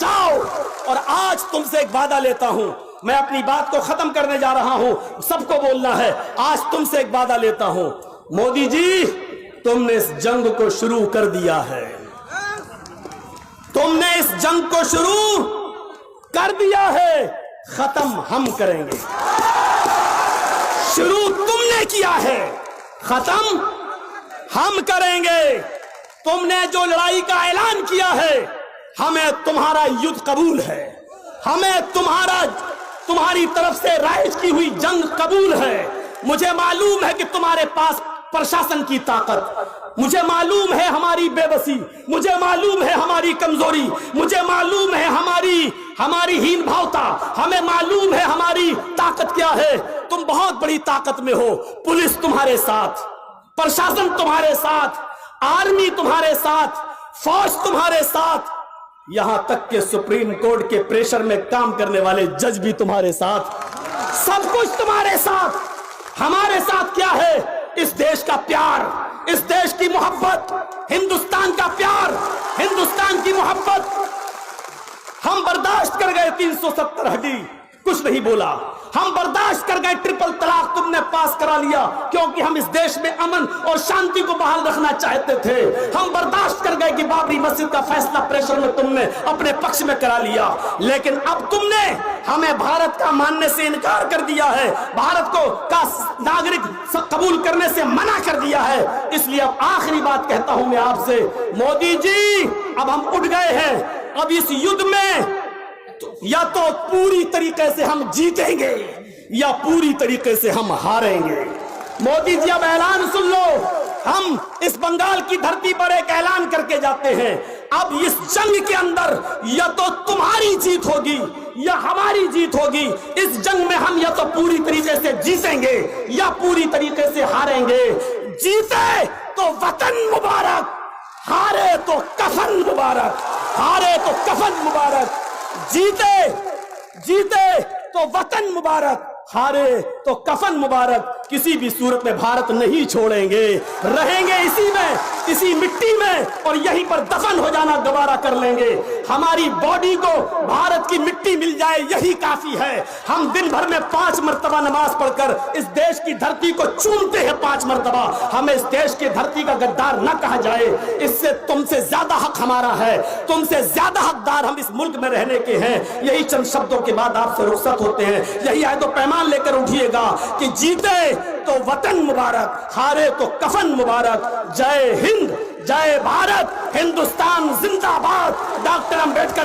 بچاؤ. اور آج تم سے ایک وعدہ لیتا ہوں, میں اپنی بات کو ختم کرنے جا رہا ہوں, سب کو بولنا ہے. آج تم سے ایک وعدہ لیتا ہوں, مودی جی تم نے اس جنگ کو شروع کر دیا ہے, تم نے اس جنگ کو شروع کر دیا ہے, ختم ہم کریں گے. شروع تم نے کیا ہے, ختم ہم کریں گے. تم نے جو لڑائی کا اعلان کیا ہے, ہمیں تمہارا یدھ قبول ہے, ہمیں تمہاری طرف سے رائج کی ہوئی جنگ قبول ہے. مجھے معلوم ہے کہ تمہارے پاس پرشاسن کی طاقت, مجھے معلوم ہے ہماری بے بسی, مجھے معلوم ہے ہماری کمزوری, مجھے معلوم ہے ہماری ہین بھاوتا, ہمیں معلوم ہے ہماری طاقت کیا ہے. تم بہت بڑی طاقت میں ہو, پولیس تمہارے ساتھ, پرشاسن تمہارے ساتھ, آرمی تمہارے ساتھ, فوج تمہارے ساتھ, یہاں تک کہ سپریم کورٹ کے پریشر میں کام کرنے والے جج بھی تمہارے ساتھ, سب کچھ تمہارے ساتھ. ہمارے ساتھ کیا ہے؟ اس دیش کا پیار, اس دیش کی محبت, ہندوستان کا پیار, ہندوستان کی محبت. ہم برداشت کر گئے 370 ہڈی, کچھ نہیں بولا. ہم برداشت کر گئے ٹرپل طلاق تم نے پاس کرا لیا, کیونکہ ہم اس دیش میں امن اور شانتی کو بحال رکھنا چاہتے تھے. ہم برداشت کر گئے کہ بابری مسجد کا فیصلہ پریشر میں تم نے اپنے پکش میں کرا لیا. لیکن اب تم نے ہمیں بھارت کا ماننے سے انکار کر دیا ہے, بھارت کو کا ناگرک قبول کرنے سے منع کر دیا ہے. اس لیے اب آخری بات کہتا ہوں میں آپ سے, مودی جی اب ہم اٹھ گئے ہیں. اب اس یدھ میں یا تو پوری طریقے سے ہم جیتیں گے یا پوری طریقے سے ہم ہاریں گے. مودی جی اب اعلان سن لو, ہم اس بنگال کی دھرتی پر ایک اعلان کر کے جاتے ہیں. اب اس جنگ کے اندر یا تو تمہاری جیت ہوگی یا ہماری جیت ہوگی. اس جنگ میں ہم یا تو پوری طریقے سے جیتیں گے یا پوری طریقے سے ہاریں گے. جیتے تو وطن مبارک, ہارے تو کفن مبارک, ہارے تو کفن مبارک. جیتے تو وطن مبارک, ہارے تو کفن مبارک. کسی بھی صورت میں بھارت نہیں چھوڑیں گے, رہیں گے اسی میں, اسی مٹی میں, اور یہیں پر دفن ہو جانا گوارا کر لیں گے. ہماری باڈی کو بھارت کی مٹی مل جائے یہی کافی ہے. ہم دن بھر میں 5 مرتبہ نماز پڑھ کر اس دیش کی دھرتی کو چومتے ہیں 5 مرتبہ. ہمیں اس دیش کی دھرتی کا غدار نہ کہا جائے. اس سے تم سے زیادہ حق ہمارا ہے, تم سے زیادہ حقدار ہم اس ملک میں رہنے کے ہیں. یہی چند شبدوں کے بعد آپ سے رخصت ہوتے ہیں. یہی عہد و پیمان لے کر اٹھیے گا کہ جیتے تو وطن مبارک, ہارے تو کفن مبارک. جے ہند, جے بھارت, ہندوستان زندہ باد. ڈاکٹر امبیڈکر